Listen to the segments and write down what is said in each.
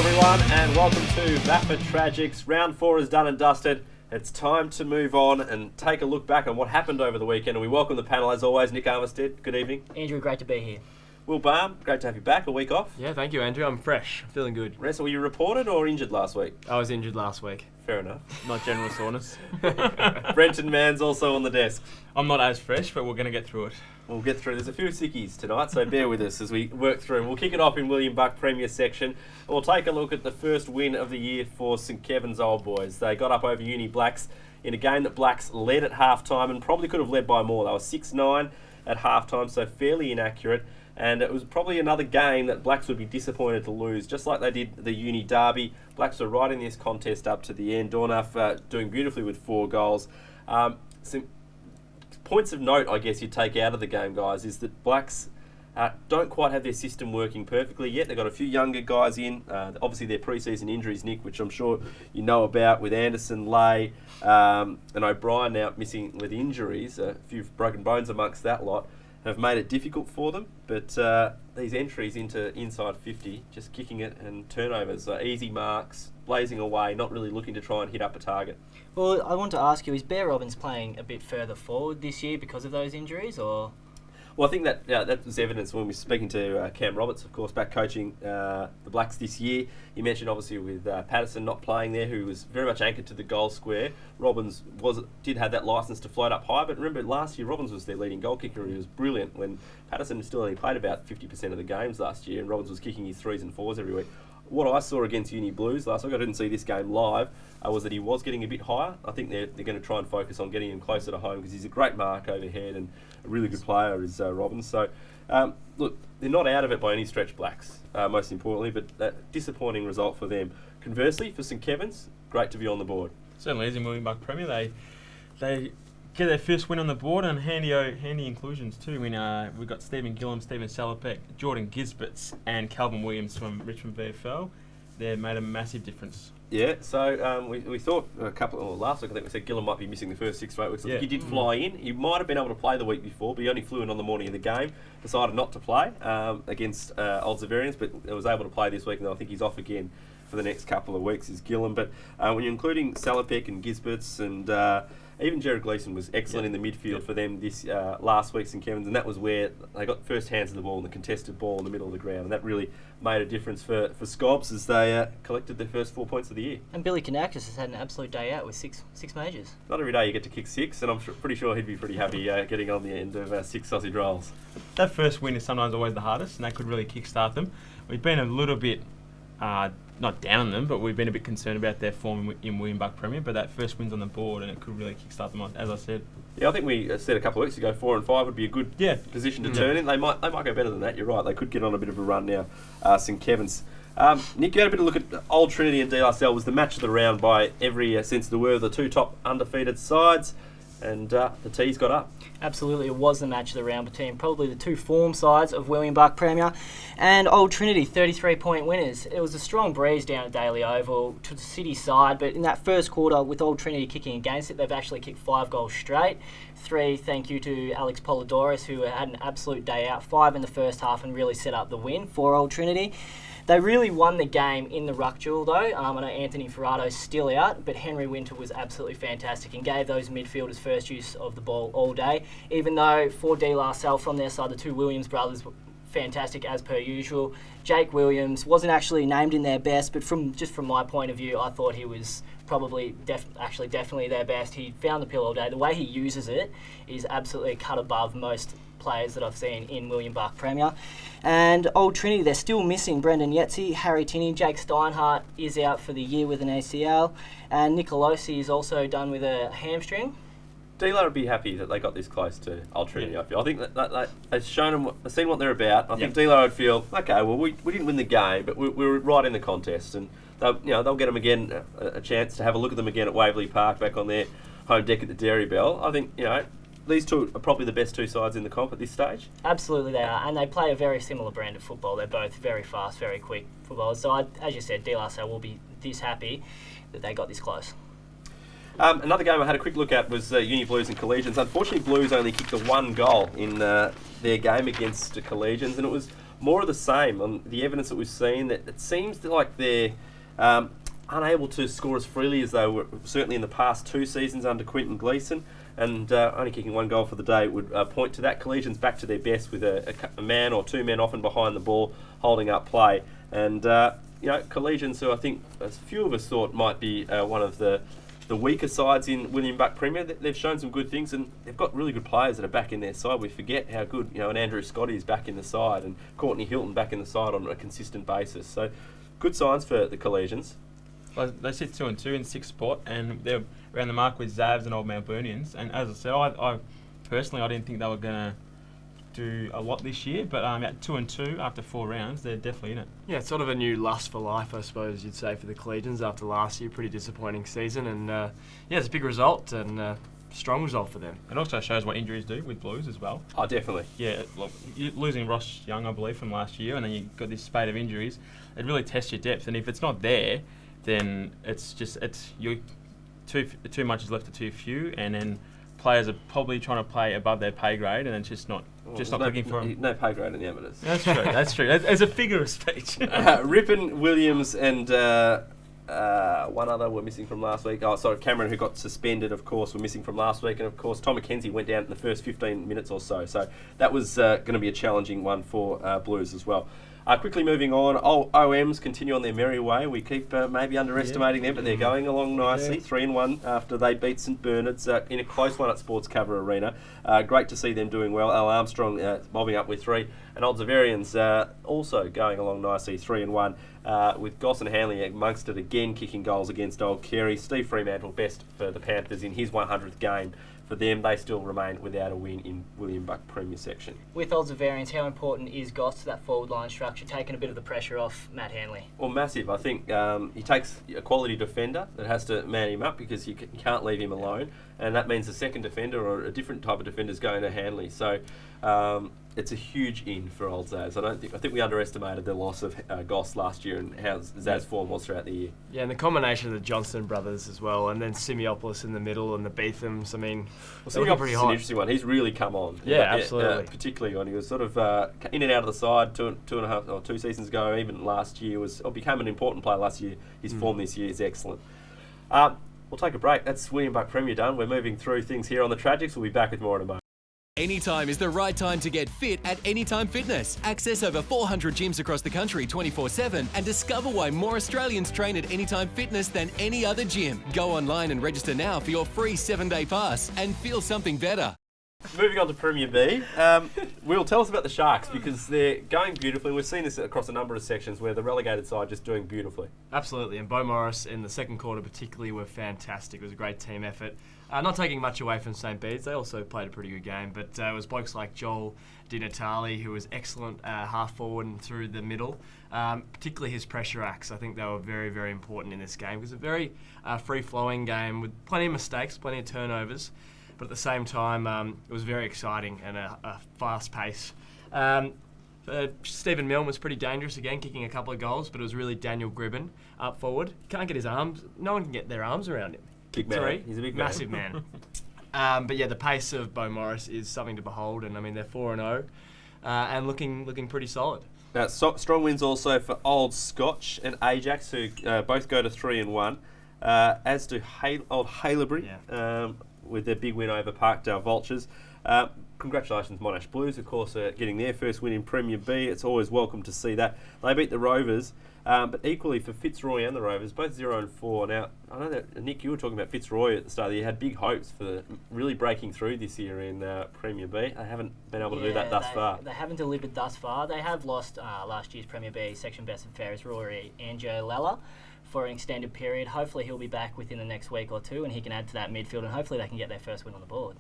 everyone, and welcome to VAFA Tragics. Round 4 is done and dusted. It's time to move on and take a look back on what happened over the weekend. And we welcome the panel, as always. Nick Armistead, good evening. Andrew, great to be here. Will Barm, great to have you back. A week off. Yeah, thank you, Andrew. I'm fresh, feeling good. Ressa, were you reported or injured last week? I was injured last week. Fair enough. Not general soreness. Brenton Mann's also on the desk. I'm not as fresh, but we're going to get through it. We'll get through. There's a few sickies tonight, so bear with us as we work through. We'll kick it off in William Buck Premier section. We'll take a look at the first win of the year for St Kevin's Old Boys. They got up over Uni Blacks in a game that Blacks led at half-time and probably could have led by more. They were 6-9 at half-time, so fairly inaccurate. And it was probably another game that Blacks would be disappointed to lose, just like they did the Uni Derby. Blacks were right in this contest up to the end. Dornaff doing beautifully with 4 goals. Some points of note, I guess, you take out of the game, guys, is that Blacks don't quite have their system working perfectly yet. They've got a few younger guys in. Obviously, their pre-season injuries, Nick, which I'm sure you know about, with Anderson, Lay, and O'Brien now missing with injuries. A few broken bones amongst that lot have made it difficult for them. But these entries into inside 50, just kicking it, and turnovers, easy marks, blazing away, not really looking to try and hit up a target. Well, I want to ask you, is Bear Robbins playing a bit further forward this year because of those injuries, or...? Well, I think that was evidence when we were speaking to Cam Roberts, of course, back coaching the Blacks this year. You mentioned, obviously, with Patterson not playing there, who was very much anchored to the goal square. Robbins did have that licence to float up high, but remember last year Robbins was their leading goal kicker. He was brilliant when Patterson still only played about 50% of the games last year, and Robbins was kicking his 3s and 4s every week. What I saw against Uni Blues last week, I didn't see this game live, was that he was getting a bit higher. I think they're going to try and focus on getting him closer to home because he's a great mark overhead and a really good player is Robbins. So, look, they're not out of it by any stretch, Blacks, most importantly, but that disappointing result for them. Conversely, for St Kevin's, great to be on the board. Certainly is in William Buck Premier. They get their first win on the board, and handy inclusions too. We've got Stephen Gillum, Stephen Salopek, Jordan Gisberts and Calvin Williams from Richmond VFL. They made a massive difference. Yeah, so we thought last week I think we said Gillum might be missing the first 6 to 8 weeks. I think he did fly in. He might have been able to play the week before, but he only flew in on the morning of the game. Decided not to play against Old Zaverians, but was able to play this week, and I think he's off again for the next couple of weeks is Gillum. But when you're including Salopek and Gisberts and even Jared Gleeson was excellent in the midfield for them this last week, St Kevin's, and that was where they got first hands of the ball and the contested ball in the middle of the ground, and that really made a difference for Scobs as they collected their first 4 points of the year. And Billy Kanakis has had an absolute day out with six majors. Not every day you get to kick 6, and I'm pretty sure he'd be pretty happy getting on the end of 6 sausage rolls. That first win is sometimes always the hardest, and that could really kickstart them. We've been a little bit... not down on them, but we've been a bit concerned about their form in William Buck Premier, but that first win's on the board and it could really kickstart them on, as I said. Yeah, I think we said a couple of weeks ago 4 and 5 would be a good position to turn in. They might go better than that, you're right. They could get on a bit of a run now, St Kevin's. Nick, you had a bit of a look at Old Trinity and DLSL. Was the match of the round by every sense of the word, the 2 top undefeated sides, and the T's got up. Absolutely, it was the match of the round between probably the 2 form sides of William Buck Premier and Old Trinity, 33-point winners. It was a strong breeze down at Daily Oval to the City side, but in that first quarter, with Old Trinity kicking against it, they've actually kicked 5 goals straight. 3, thank you to Alex Polidoris, who had an absolute day out. 5 in the first half and really set up the win for Old Trinity. They really won the game in the ruck duel though. I know Anthony Ferrado's still out, but Henry Winter was absolutely fantastic and gave those midfielders first use of the ball all day. Even though for De La Salle from their side, the 2 Williams brothers were fantastic as per usual. Jake Williams wasn't actually named in their best, but from my point of view, I thought he was probably definitely their best. He found the pill all day. The way he uses it is absolutely cut above most players that I've seen in William Buck Premier. And Old Trinity, they're still missing Brendan Yetzi, Harry Tinney, Jake Steinhardt is out for the year with an ACL, and Nicolosi is also done with a hamstring. D-Lo would be happy that they got this close to Old Trinity, I feel. I think that they've shown them, they've seen what they're about. I think D-Lo would feel, okay, well, we didn't win the game, but we were right in the contest, and they'll get them again, a chance to have a look at them again at Waverley Park, back on their home deck at the Dairy Bell. I think, these 2 are probably the best 2 sides in the comp at this stage. Absolutely they are, and they play a very similar brand of football. They're both very fast, very quick footballers. So, as you said, DLSL will be this happy that they got this close. Another game I had a quick look at was Uni Blues and Collegians. Unfortunately, Blues only kicked the 1 goal in their game against the Collegians, and it was more of the same on the evidence that we've seen. That it seems like they're unable to score as freely as they were certainly in the past 2 seasons under Quinton Gleeson, and only kicking 1 goal for the day would point to that. Collegians back to their best with a man or 2 men often behind the ball, holding up play. And Collegians, who I think a few of us thought might be one of the weaker sides in William Buck Premier, they've shown some good things, and they've got really good players that are back in their side. We forget how good, and Andrew Scotty is back in the side, and Courtney Hilton back in the side on a consistent basis. So good signs for the Collegians. Well, they sit 2-2 in 6th spot, and they're around the mark with Zavs and Old Melburnians. And as I said, I personally didn't think they were going to do a lot this year, but at 2-2 after 4 rounds, they're definitely in it. Yeah, it's sort of a new lust for life, I suppose you'd say, for the Collegians after last year. Pretty disappointing season, and it's a big result and strong result for them. It also shows what injuries do with Blues as well. Oh, definitely. Yeah, look, losing Ross Young, I believe, from last year, and then you've got this spate of injuries. It really tests your depth, and if it's not there, then it's too much is left to too few, and then players are probably trying to play above their pay grade, and it's just not clicking for them. No pay grade in the amateurs. That's true. That's true. As a figure of speech. Rippon, Williams, and one other were missing from last week. Oh, sorry, Cameron, who got suspended, of course, were missing from last week, and of course Tom McKenzie went down in the first 15 minutes or so. So that was going to be a challenging one for Blues as well. Quickly moving on, OMs continue on their merry way. We keep maybe underestimating them, but they're going along nicely. 3-1 after they beat St Bernard's in a close one at Sports Cover Arena. Great to see them doing well. Al Armstrong bobbing up with 3, and Old Zaverians also going along nicely, 3-1, with Goss and Hanley amongst it again, kicking goals against Old Kerry. Steve Fremantle best for the Panthers in his 100th game. For them, they still remain without a win in William Buck Premier section. With Old Zaverians, how important is Goss to that forward line structure, taking a bit of the pressure off Matt Hanley? Well, massive. I think he takes a quality defender that has to man him up, because you can't leave him alone, and that means a second defender or a different type of defender is going to Hanley. So it's a huge in for Old Zaz. I think we underestimated the loss of Goss last year and how Zaz's form was throughout the year. Yeah, and the combination of the Johnston brothers as well, and then Simiopoulos in the middle and the Beethams. I mean, Simiopoulos pretty hot. An interesting one. He's really come on. Yeah, absolutely. Particularly when he was sort of in and out of the side 2 seasons ago, even last year became an important player last year. His form this year is excellent. We'll take a break. That's William Buck Premier done. We're moving through things here on the Tragics. We'll be back with more in a moment. Anytime is the right time to get fit at Anytime Fitness. Access over 400 gyms across the country 24/7 and discover why more Australians train at Anytime Fitness than any other gym. Go online and register now for your free 7-day pass and feel something better. Moving on to Premier B, Will, tell us about the Sharks, because they're going beautifully. We've seen this across a number of sections where the relegated side just doing beautifully. Absolutely, and Bo Morris in the second quarter particularly were fantastic. It was a great team effort. Not taking much away from St Bede's, they also played a pretty good game, but it was blokes like Joel Di Natale, who was excellent half forward and through the middle, particularly his pressure acts. I think they were very, very important in this game. It was a very free-flowing game with plenty of mistakes, plenty of turnovers, but at the same time, it was very exciting and a fast pace. Stephen Milne was pretty dangerous again, kicking a couple of goals, but it was really Daniel Gribben up forward. Can't get his arms, no one can get their arms around him. Big man. He's a big man. Massive man. But yeah, the pace of Bo Morris is something to behold, and I mean they're 4-0 and looking pretty solid. Strong wins also for Old Scotch and Ajax, who both go to 3-1, as do Old Haileybury with their big win over Parkdale Vultures. Congratulations, Monash Blues, of course, getting their first win in Premier B. It's always welcome to see that. They beat the Rovers, but equally for Fitzroy and the Rovers, both 0-4. Now, I know that, Nick, you were talking about Fitzroy at the start of the year. Had big hopes for really breaking through this year in Premier B. They haven't been able to do that thus far. They haven't delivered thus far. They have lost last year's Premier B section best and fairest Rory Anjo Lella for an extended period. Hopefully he'll be back within the next week or two and he can add to that midfield, and hopefully they can get their first win on the board.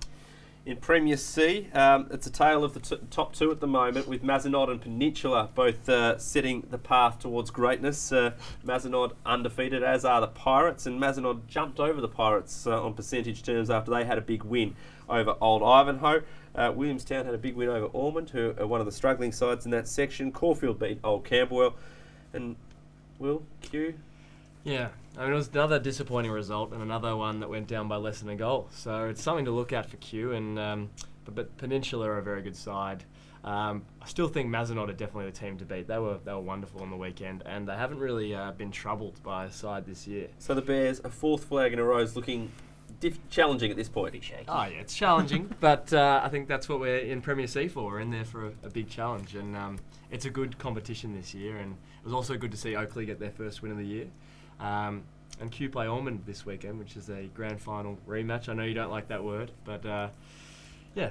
In Premier C, it's a tale of the top two at the moment, with Mazenod and Peninsula both setting the path towards greatness. Mazenod undefeated, as are the Pirates, and Mazenod jumped over the Pirates on percentage terms after they had a big win over Old Ivanhoe. Williamstown had a big win over Ormond, who are one of the struggling sides in that section. Caulfield beat Old Camberwell. And Will, Q? Yeah, I mean, it was another disappointing result and another one that went down by less than a goal. So it's something to look at for Q, and but Peninsula are a very good side. I still think Mazenod are definitely the team to beat. They were wonderful on the weekend, and they haven't really been troubled by a side this year. So the Bears, a fourth flag in a row, is looking challenging at this point. Bit shaky. Oh, yeah, it's challenging, but I think that's what we're in Premier C for. We're in there for a big challenge, and it's a good competition this year, and it was also good to see Oakley get their first win of the year. And Q play Ormond this weekend, which is a grand final rematch. I know you don't like that word, but yeah,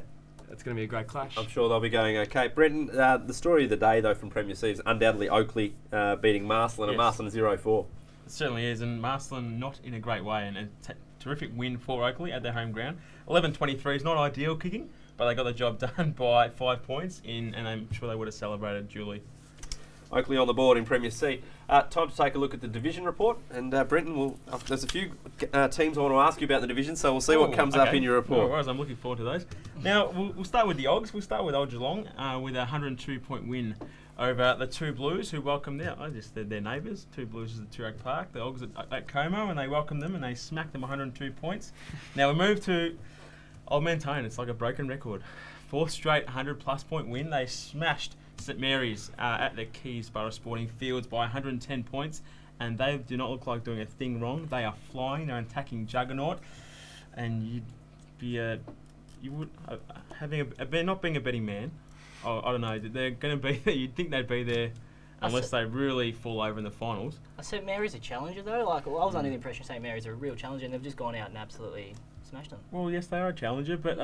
it's going to be a great clash. I'm sure they'll be going okay. Brenton, the story of the day, though, from Premier C is undoubtedly Oakley beating Marsland, and Marsland 0-4. It certainly is, and Marsland not in a great way, and a terrific win for Oakley at their home ground. 11-23 is not ideal kicking, but they got the job done by 5 points, and I'm sure they would have celebrated duly. Oakley on the board in Premier C. Time to take a look at the division report, and Brenton, there's a few teams I want to ask you about the division, so we'll see what comes up in your report. No worries, I'm looking forward to those. Now, we'll start with the Ogs. We'll start with Old Geelong with a 102-point win over the Two Blues, who welcomed them. I just said their neighbours. Two Blues is at Toorak Park. The Ogs at Como, and they welcomed them, and they smacked them 102 points. Now we move to Old Mentone. It's like a broken record. Fourth straight 100-plus point win. They smashed St Mary's at the Keysborough Sporting Fields by 110 points, and they do not look like doing a thing wrong. They are flying. They're attacking juggernaut, and you'd be not being a betting man. I don't know. They're going to be there. You'd think they'd be there unless they really fall over in the finals. St Mary's a challenger though. I was under the impression St Mary's are a real challenger, and they've just gone out and absolutely smashed them. Well, yes, they are a challenger, but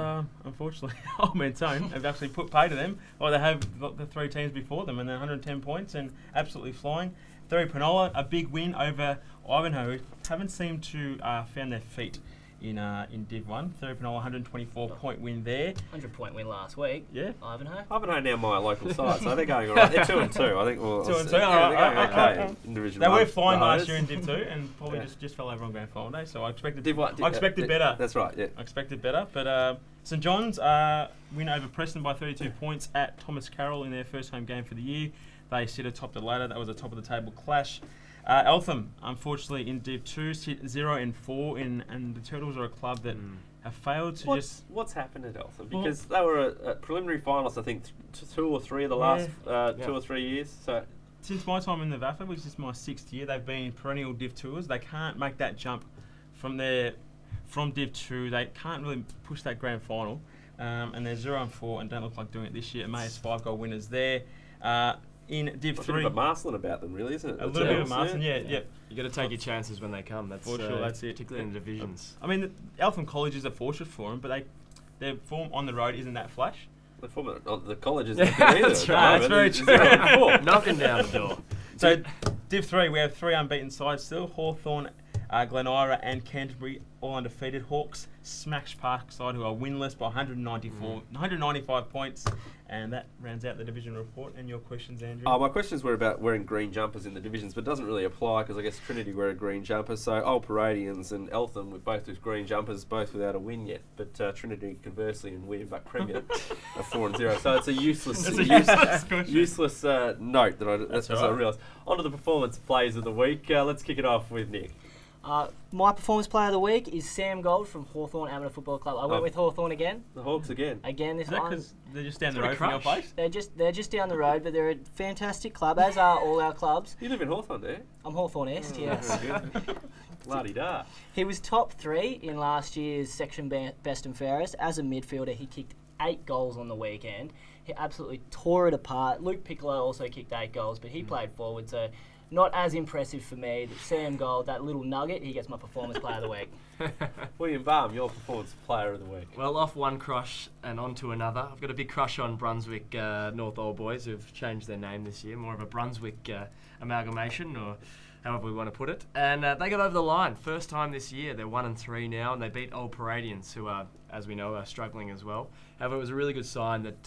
unfortunately, Old Mentone have actually put pay to them. Or they have got the three teams before them, and they're 110 points and absolutely flying. Three Penola, a big win over Ivanhoe, who haven't seemed to found their feet in Div 1. Third Penola, 124-point win there. 100-point win last week. Yeah. Ivanhoe. Ivanhoe now my local side, so they're going all right. They're 2-2, I think. Well, 2-2. They're going okay in Division They 1. were flying last year in Div 2 and probably just fell over on grand final day, so I expected better. That's right, yeah. I expected better, but St John's win over Preston by 32 points at Thomas Carroll in their first home game for the year. They sit atop the ladder. That was a top-of-the-table clash. Eltham, unfortunately, in Div 2, sit 0-4, and the Turtles are a club that have failed to What's happened at Eltham? Because they were a preliminary finalist, I think, 2 or 3 of the last 2 or 3 years. So since my time in the VAFA, which is my 6th year, they've been perennial Div 2ers. They can't make that jump from Div 2. They can't really push that grand final, and they're 0-4 and don't look like doing it this year. Emmaus 5-goal winners there. In Div 3, a bit of Marsland about them, really, isn't it? A little bit of Marsland, yeah. You got to take your chances when they come. That's for sure. That's it. Particularly in the divisions. I mean, Eltham College is a fortress for them, but their form on the road isn't that flash. The form the college isn't either. That's right. That's very true. Knocking down the door. So, Div 3, we have 3 unbeaten sides still: Hawthorn, Glen Ira, and Canterbury, all undefeated. Hawks smashed Parkside, who are winless, by 195 points. And that rounds out the division report. And your questions, Andrew? My questions were about wearing green jumpers in the divisions, but it doesn't really apply because I guess Trinity wear a green jumper. So Old Paradians and Eltham with both those green jumpers, both without a win yet. But Trinity, conversely, and William Buck Premier are 4-0. So it's a useless note that I realised. On to the performance plays of the week. Let's kick it off with Nick. My performance player of the week is Sam Gold from Hawthorn Amateur Football Club. I went with Hawthorn again. The Hawks again. Again this Is that one. because they're just down the road from your place? They're just down the road, but they're a fantastic club, as are all our clubs. You live in Hawthorn, do you? I'm Hawthorn-est, yes. Very good. La-di-da. He was top 3 in last year's section best and fairest. As a midfielder, he kicked 8 goals on the weekend. He absolutely tore it apart. Luke Piccolo also kicked 8 goals, but he played forward, so not as impressive for me. Sam Gold, that little nugget, he gets my performance player of the week. William Baum, your performance player of the week. Well, off one crush and on to another. I've got a big crush on Brunswick North Old Boys, who've changed their name this year. More of a Brunswick amalgamation, or however we want to put it. And they got over the line. First time this year. They're 1-3 now, and they beat Old Paradians, who are, as we know, are struggling as well. However, it was a really good sign that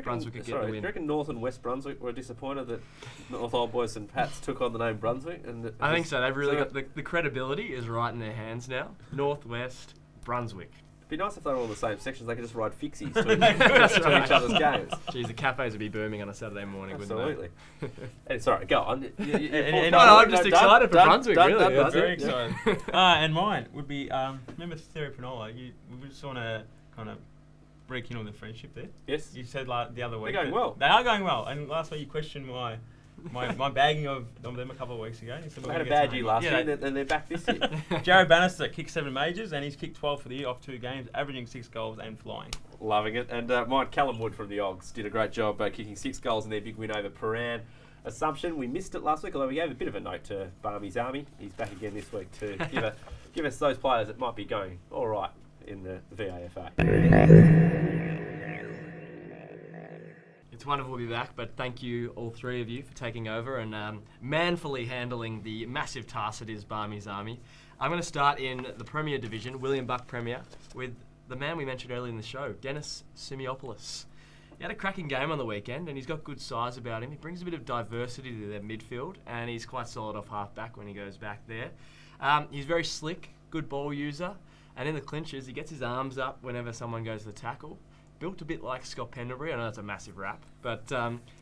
Brunswick could get the win. Do you reckon North and West Brunswick were disappointed that North Old Boys and Pats took on the name Brunswick? I think so. They've really got the credibility is right in their hands now. North, West, Brunswick. It'd be nice if they were all in the same sections. They could just ride fixies to each other's games. Geez, the cafes would be booming on a Saturday morning, wouldn't they? Absolutely. Sorry, go on. I'm just excited for Brunswick, really. That's very exciting. And mine would be, remember Theory Penola? We just want to kind of rekindle the friendship there. Yes. You said the other week. They're going that well. They are going well. And last week you questioned my bagging of them a couple of weeks ago. They had a bad year last year, and they're back this year. Jared Bannister kicked 7 majors, and he's kicked 12 for the year off 2 games, averaging 6 goals and flying. Loving it. And mine, Callum Wood from the Ogs, did a great job kicking 6 goals in their big win over Paran. Assumption, we missed it last week, although we gave a bit of a note to Barys Army. He's back again this week to give us those players that might be going all right in the VAFA. It's wonderful to be back, but thank you, all 3 of you, for taking over and manfully handling the massive task that is Barys Army. I'm going to start in the Premier Division, William Buck Premier, with the man we mentioned earlier in the show, Dennis Simiopoulos. He had a cracking game on the weekend, and he's got good size about him. He brings a bit of diversity to their midfield, and he's quite solid off half-back when he goes back there. He's very slick, good ball user, and in the clinches, he gets his arms up whenever someone goes to tackle. Built a bit like Scott Pendlebury. I know that's a massive rap, but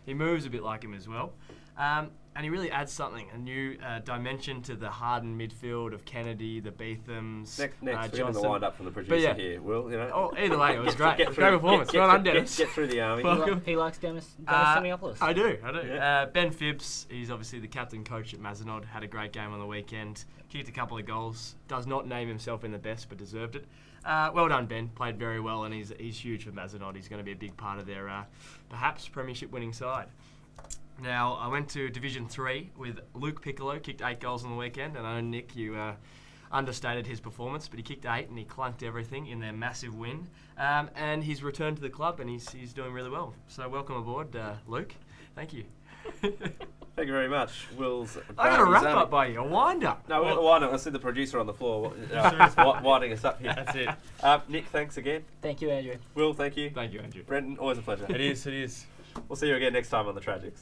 he moves a bit like him as well. And he really adds something, a new dimension to the hardened midfield of Kennedy, the Beethams, Next, we're going Johnson. to wind up from the producer here, Will. Oh, either way, it was great. It was a great performance. Well done, Dennis. Get through the Army. Welcome. He likes Dennis Simiopoulos. I do. Yeah. Ben Phibbs, he's obviously the captain coach at Mazenod, had a great game on the weekend, kicked a couple of goals, does not name himself in the best, but deserved it. Well done, Ben. Played very well, and he's huge for Mazenod. He's going to be a big part of their perhaps premiership winning side. Now, I went to Division 3 with Luke Piccolo, kicked 8 goals on the weekend, and I know, Nick, you understated his performance, but he kicked 8 and he clunked everything in their massive win. And he's returned to the club, and he's doing really well. So welcome aboard, Luke. Thank you. Thank you very much, Will's. I got a wrap up by you, a wind up. No, we've got the wind up. I see the producer on the floor winding us up here. That's it. Nick, thanks again. Thank you, Andrew. Will, thank you. Thank you, Andrew. Brendan, always a pleasure. It is. We'll see you again next time on the Tragics.